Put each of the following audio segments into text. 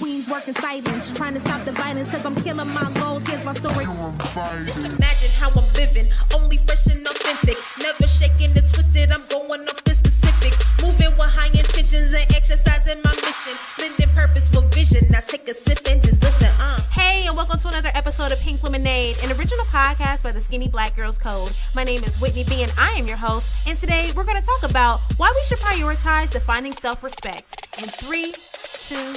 queens working silence, trying to stop the violence, cause I'm killing my goals. Here's my story. Just imagine how I'm living, only fresh and authentic, never shaking and twisted. I'm going off the specifics, moving with high intentions and exercising my mission, blending purpose with vision. Now take a sip and just listen. Hey, and welcome to another episode of Pink Lemonade, an original podcast by the Skinny Black Girls Code. My name is Whitney B, and I am your host. And today we're going to talk about why we should prioritize defining self-respect in 3, 2,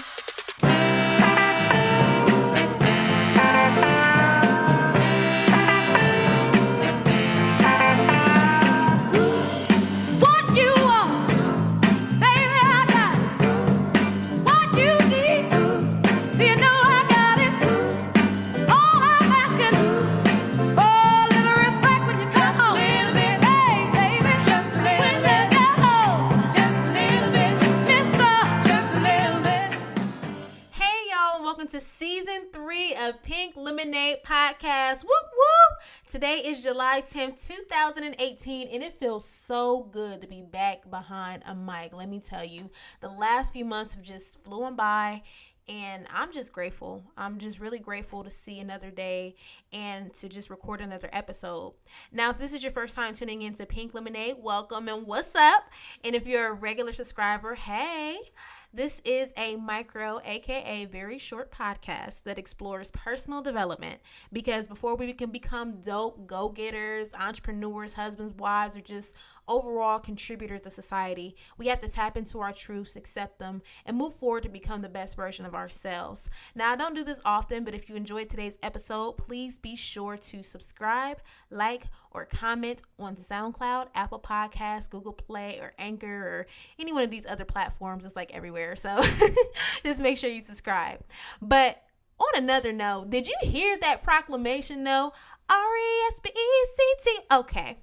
to season 3 of Pink Lemonade Podcast. Whoop whoop! Today is July 10th, 2018, and it feels so good to be back behind a mic. Let me tell you, the last few months have just flown by, and I'm just grateful. I'm just really grateful to see another day and to just record another episode. Now, if this is your first time tuning into Pink Lemonade, welcome and what's up? And if you're a regular subscriber, hey. This is a micro, aka very short podcast that explores personal development, because before we can become dope go-getters, entrepreneurs, husbands, wives, or just overall contributors to society, we have to tap into our truths, accept them, and move forward to become the best version of ourselves. Now, I don't do this often, but if you enjoyed today's episode, please be sure to subscribe, like, or comment on SoundCloud, Apple Podcasts, Google Play, or Anchor, or any one of these other platforms. It's like everywhere, so just make sure you subscribe. But on another note, did you hear that proclamation? No, RESPECT. Okay.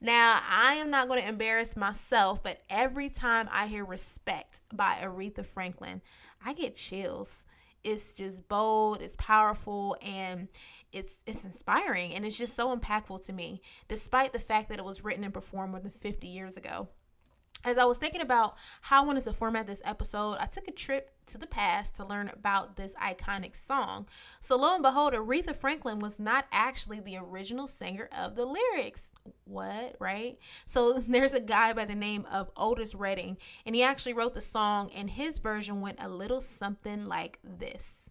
Now, I am not going to embarrass myself, but every time I hear Respect by Aretha Franklin, I get chills. It's just bold, it's powerful, and it's inspiring, and it's just so impactful to me, despite the fact that it was written and performed more than 50 years ago. As I was thinking about how I wanted to format this episode, I took a trip to the past to learn about this iconic song. So lo and behold, Aretha Franklin was not actually the original singer of the lyrics. What, right? So there's a guy by the name of Otis Redding, and he actually wrote the song, and his version went a little something like this.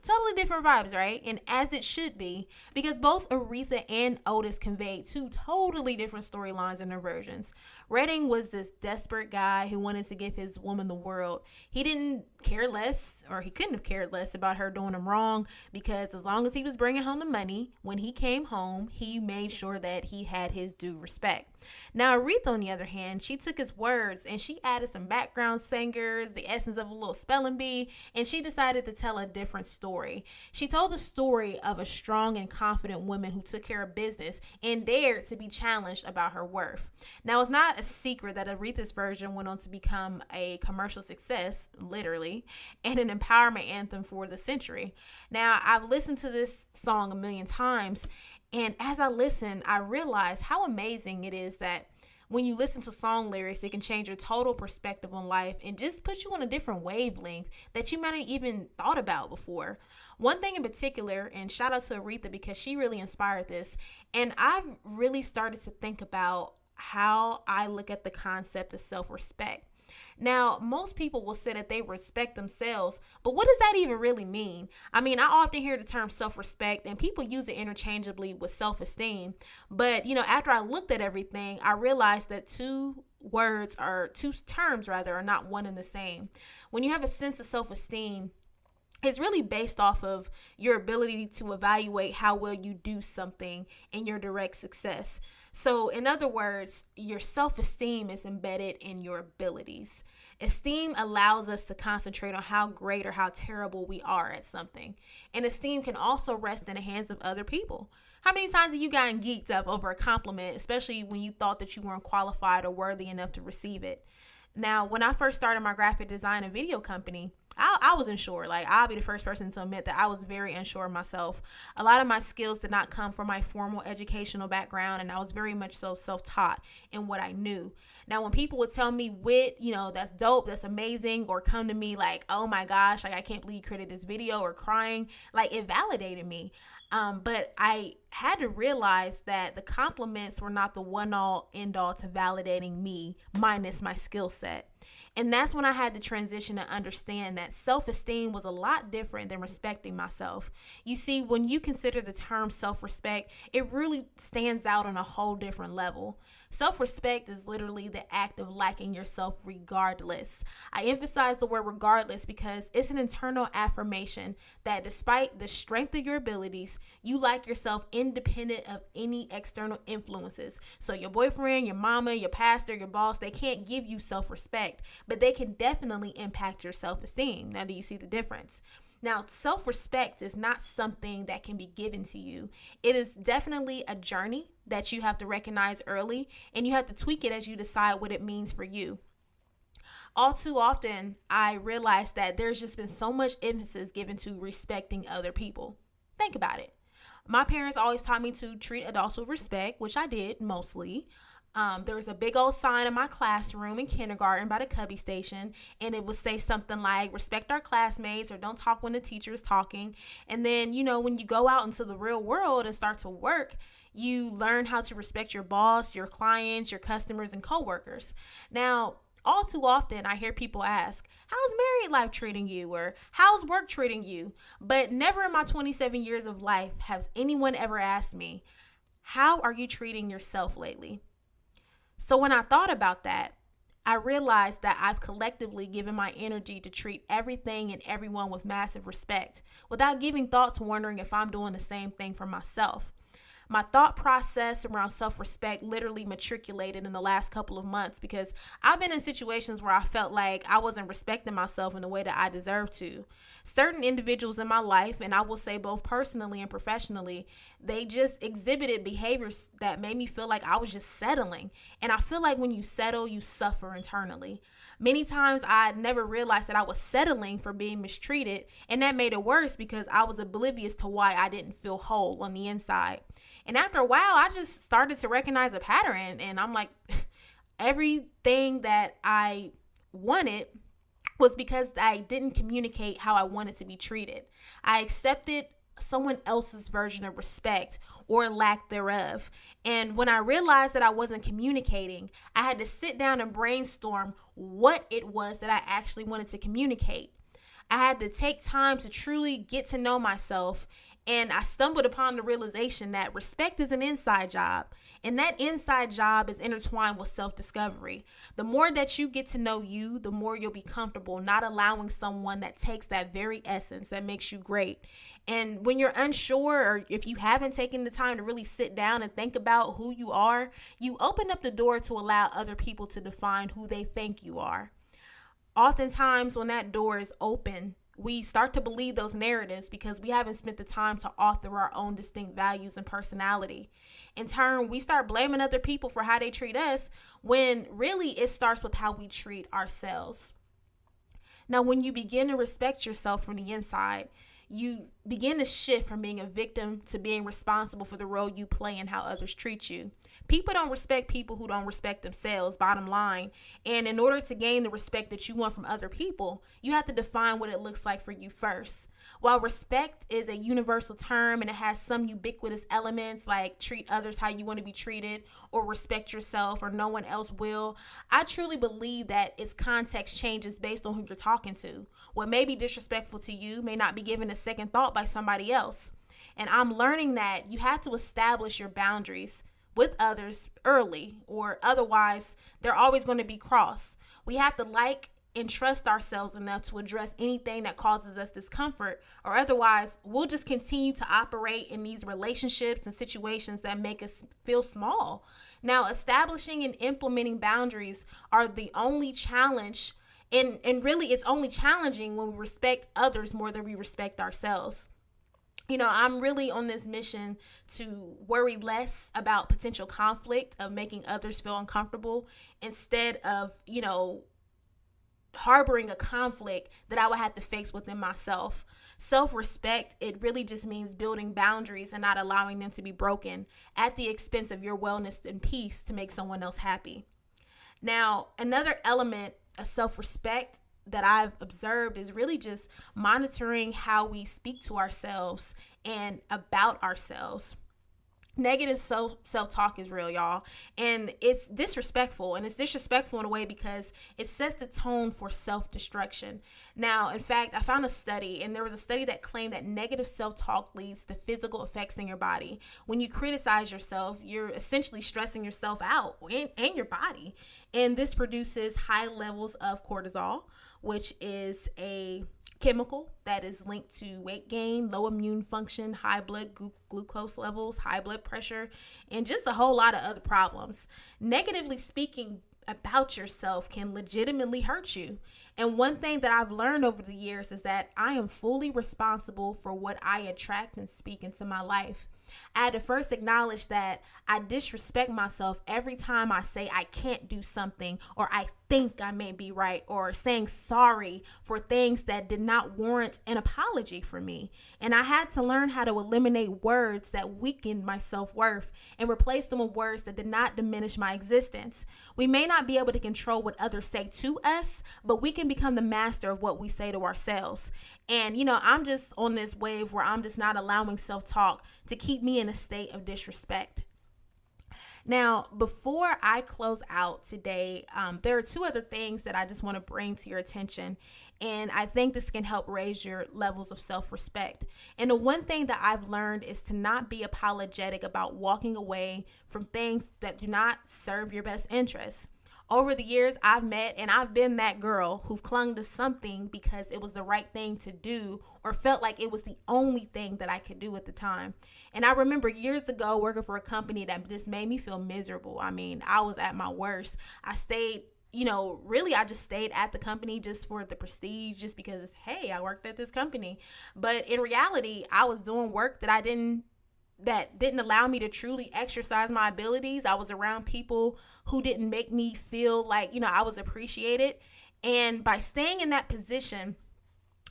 Totally different vibes, right? And as it should be, because both Aretha and Otis conveyed two totally different storylines in their versions. Redding was this desperate guy who wanted to give his woman the world. He didn't care less, or he couldn't have cared less about her doing him wrong, because as long as he was bringing home the money, when he came home, he made sure that he had his due respect. Now, Aretha, on the other hand, she took his words and she added some background singers, the essence of a little spelling bee, and she decided to tell a different story. She told the story of a strong and confident woman who took care of business and dared to be challenged about her worth. Now, it's not a secret that Aretha's version went on to become a commercial success, literally, and an empowerment anthem for the century. Now, I've listened to this song a million times, and as I listen, I realize how amazing it is that when you listen to song lyrics, it can change your total perspective on life and just put you on a different wavelength that you might have even thought about before. One thing in particular, and shout out to Aretha because she really inspired this, and I've really started to think about how I look at the concept of self-respect. Now, most people will say that they respect themselves, but what does that even really mean? I mean, I often hear the term self-respect and people use it interchangeably with self-esteem. But, after I looked at everything, I realized that two terms are not one and the same. When you have a sense of self-esteem, it's really based off of your ability to evaluate how well you do something and your direct success. So, in other words, your self-esteem is embedded in your abilities. Esteem allows us to concentrate on how great or how terrible we are at something. And esteem can also rest in the hands of other people. How many times have you gotten geeked up over a compliment, especially when you thought that you weren't qualified or worthy enough to receive it? Now, when I first started my graphic design and video company, I was unsure. Like, I'll be the first person to admit that I was very unsure of myself. A lot of my skills did not come from my formal educational background, and I was very much so self-taught in what I knew. Now, when people would tell me, Whit, that's dope, that's amazing, or come to me like, oh my gosh, like, I can't believe you created this video, or crying, like, it validated me. But I had to realize that the compliments were not the one-all, end-all to validating me minus my skill set. And that's when I had to transition to understand that self-esteem was a lot different than respecting myself. You see, when you consider the term self-respect, it really stands out on a whole different level. Self-respect is literally the act of liking yourself regardless. I emphasize the word regardless because it's an internal affirmation that despite the strength of your abilities, you like yourself independent of any external influences. So your boyfriend, your mama, your pastor, your boss, they can't give you self-respect, but they can definitely impact your self-esteem. Now, do you see the difference? Now, self-respect is not something that can be given to you. It is definitely a journey that you have to recognize early, and you have to tweak it as you decide what it means for you. All too often, I realize that there's just been so much emphasis given to respecting other people. Think about it. My parents always taught me to treat adults with respect, which I did mostly. There was a big old sign in my classroom in kindergarten by the Cubby station, and it would say something like, respect our classmates, or don't talk when the teacher is talking. And then, when you go out into the real world and start to work, you learn how to respect your boss, your clients, your customers, and coworkers. Now, all too often, I hear people ask, how's married life treating you? Or how's work treating you? But never in my 27 years of life has anyone ever asked me, how are you treating yourself lately? So when I thought about that, I realized that I've collectively given my energy to treat everything and everyone with massive respect without giving thought to wondering if I'm doing the same thing for myself. My thought process around self-respect literally matriculated in the last couple of months because I've been in situations where I felt like I wasn't respecting myself in the way that I deserve to. Certain individuals in my life, and I will say both personally and professionally, they just exhibited behaviors that made me feel like I was just settling. And I feel like when you settle, you suffer internally. Many times I never realized that I was settling for being mistreated, and that made it worse because I was oblivious to why I didn't feel whole on the inside. And after a while, I just started to recognize a pattern, and I'm like, everything that I wanted was because I didn't communicate how I wanted to be treated. I accepted someone else's version of respect or lack thereof. And when I realized that I wasn't communicating, I had to sit down and brainstorm what it was that I actually wanted to communicate. I had to take time to truly get to know myself, and I stumbled upon the realization that respect is an inside job. And that inside job is intertwined with self-discovery. The more that you get to know you, the more you'll be comfortable not allowing someone that takes that very essence that makes you great. And when you're unsure, or if you haven't taken the time to really sit down and think about who you are, you open up the door to allow other people to define who they think you are. Oftentimes, when that door is open, we start to believe those narratives because we haven't spent the time to author our own distinct values and personality. In turn, we start blaming other people for how they treat us when really it starts with how we treat ourselves. Now, when you begin to respect yourself from the inside, you begin to shift from being a victim to being responsible for the role you play in how others treat you. People don't respect people who don't respect themselves, bottom line. And in order to gain the respect that you want from other people, you have to define what it looks like for you first. While respect is a universal term and it has some ubiquitous elements like treat others how you want to be treated or respect yourself or no one else will, I truly believe that its context changes based on who you're talking to. What may be disrespectful to you may not be given a second thought by somebody else. And I'm learning that you have to establish your boundaries with others early, or otherwise they're always going to be crossed. We have to and trust ourselves enough to address anything that causes us discomfort, or otherwise we'll just continue to operate in these relationships and situations that make us feel small. Now, establishing and implementing boundaries are the only challenge, and really it's only challenging when we respect others more than we respect ourselves. I'm really on this mission to worry less about potential conflict of making others feel uncomfortable instead of, harboring a conflict that I would have to face within myself. Self-respect, it really just means building boundaries and not allowing them to be broken at the expense of your wellness and peace to make someone else happy. Now, another element of self-respect that I've observed is really just monitoring how we speak to ourselves and about ourselves. Negative self-talk is real, y'all, and it's disrespectful, and it's disrespectful in a way because it sets the tone for self-destruction. Now, in fact, I found a study, and there was a study that claimed that negative self-talk leads to physical effects in your body. When you criticize yourself, you're essentially stressing yourself out and your body, and this produces high levels of cortisol, which is a chemical that is linked to weight gain, low immune function, high blood glucose levels, high blood pressure, and just a whole lot of other problems. Negatively speaking about yourself can legitimately hurt you. And one thing that I've learned over the years is that I am fully responsible for what I attract and speak into my life. I had to first acknowledge that I disrespect myself every time I say I can't do something, or I think I may be right, or saying sorry for things that did not warrant an apology for me. And I had to learn how to eliminate words that weakened my self-worth and replace them with words that did not diminish my existence. We may not be able to control what others say to us, but we can become the master of what we say to ourselves. And, I'm just on this wave where I'm just not allowing self-talk to keep me in a state of disrespect. Now, before I close out today, there are two other things that I just want to bring to your attention. And I think this can help raise your levels of self-respect. And the one thing that I've learned is to not be apologetic about walking away from things that do not serve your best interests. Over the years, I've met and I've been that girl who clung to something because it was the right thing to do or felt like it was the only thing that I could do at the time. And I remember years ago working for a company that just made me feel miserable. I mean, I was at my worst. I stayed, I just stayed at the company just for the prestige, just because, hey, I worked at this company. But in reality, I was doing work that didn't allow me to truly exercise my abilities. I was around people who didn't make me feel like, I was appreciated. And by staying in that position,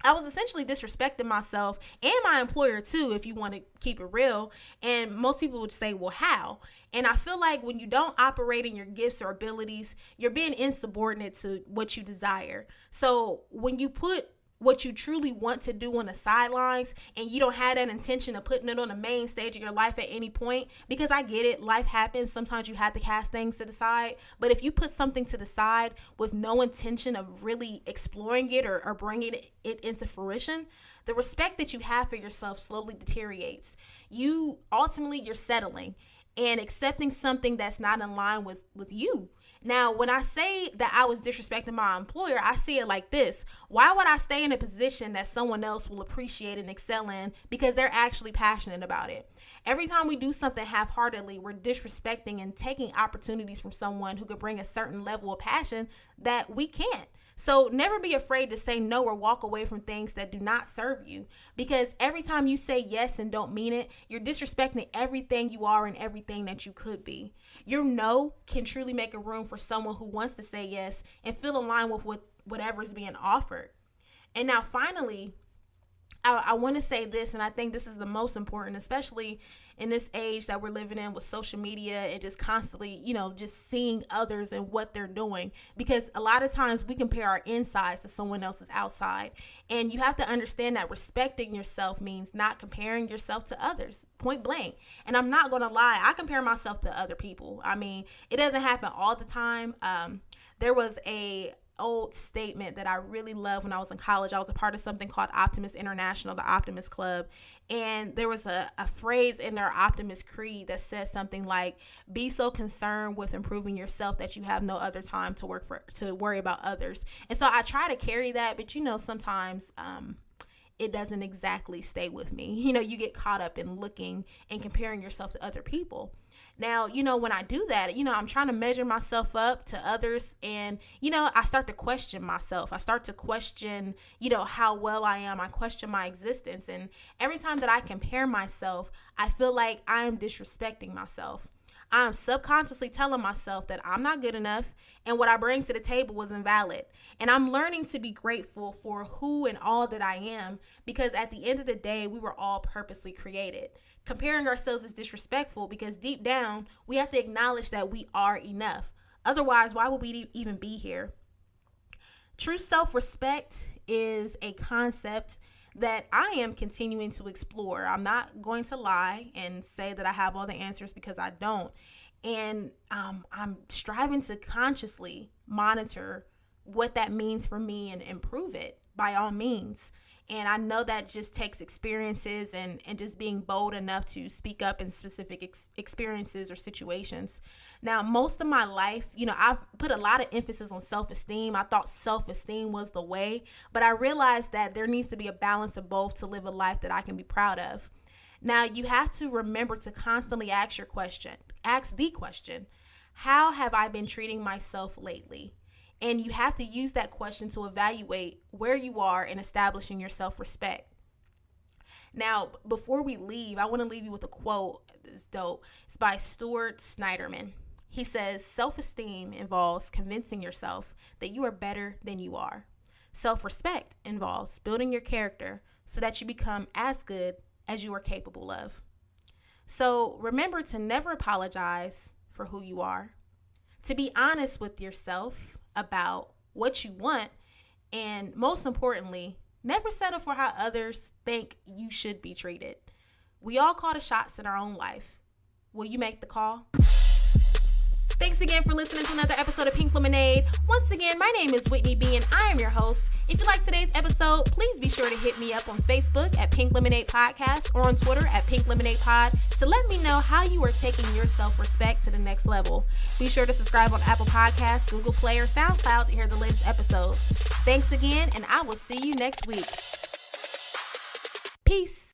I was essentially disrespecting myself and my employer too, if you want to keep it real. And most people would say, well, how? And I feel like when you don't operate in your gifts or abilities, you're being insubordinate to what you desire. So when you put what you truly want to do on the sidelines and you don't have that intention of putting it on the main stage of your life at any point, because I get it, life happens, sometimes you have to cast things to the side, but if you put something to the side with no intention of really exploring it or bringing it into fruition, the respect that you have for yourself slowly deteriorates. You're settling and accepting something that's not in line with you. Now, when I say that I was disrespecting my employer, I see it like this. Why would I stay in a position that someone else will appreciate and excel in because they're actually passionate about it? Every time we do something half-heartedly, we're disrespecting and taking opportunities from someone who could bring a certain level of passion that we can't. So never be afraid to say no or walk away from things that do not serve you, because every time you say yes and don't mean it, you're disrespecting everything you are and everything that you could be. Your no can truly make a room for someone who wants to say yes and feel aligned with whatever's being offered. And now finally, I want to say this, and I think this is the most important, especially in this age that we're living in with social media and just constantly, just seeing others and what they're doing. Because a lot of times we compare our insides to someone else's outside. And you have to understand that respecting yourself means not comparing yourself to others, point blank. And I'm not going to lie, I compare myself to other people. I mean, it doesn't happen all the time. There was a old statement that I really loved when I was in college. I was a part of something called Optimist International, the Optimist Club. And there was a phrase in their Optimist Creed that said something like, be so concerned with improving yourself that you have no other time to worry about others. And so I try to carry that, but sometimes it doesn't exactly stay with me. You get caught up in looking and comparing yourself to other people. Now, when I do that, I'm trying to measure myself up to others, and, I start to question myself. I start to question, how well I am. I question my existence. And every time that I compare myself, I feel like I'm disrespecting myself. I'm subconsciously telling myself that I'm not good enough and what I bring to the table was invalid. And I'm learning to be grateful for who and all that I am, because at the end of the day, we were all purposely created. Comparing ourselves is disrespectful because deep down, we have to acknowledge that we are enough. Otherwise, why would we even be here? True self-respect is a concept that I am continuing to explore. I'm not going to lie and say that I have all the answers, because I don't. And I'm striving to consciously monitor what that means for me and improve it by all means. And I know that just takes experiences and just being bold enough to speak up in specific experiences or situations. Now, most of my life, I've put a lot of emphasis on self-esteem. I thought self-esteem was the way, but I realized that there needs to be a balance of both to live a life that I can be proud of. Now, you have to remember to constantly ask the question, how have I been treating myself lately? And you have to use that question to evaluate where you are in establishing your self-respect. Now, before we leave, I want to leave you with a quote that's dope. It's by Stuart Snyderman. He says, self-esteem involves convincing yourself that you are better than you are. Self-respect involves building your character so that you become as good as you are capable of. So remember to never apologize for who you are, to be honest with yourself about what you want, and most importantly, never settle for how others think you should be treated. We all call the shots in our own life. Will you make the call? Thanks again for listening to another episode of Pink Lemonade. Once again, my name is Whitney B and I am your host. If you like today's episode, please be sure to hit me up on Facebook at Pink Lemonade Podcast or on Twitter at Pink Lemonade Pod to let me know how you are taking your self-respect to the next level. Be sure to subscribe on Apple Podcasts, Google Play, or SoundCloud to hear the latest episodes. Thanks again, and I will see you next week. Peace.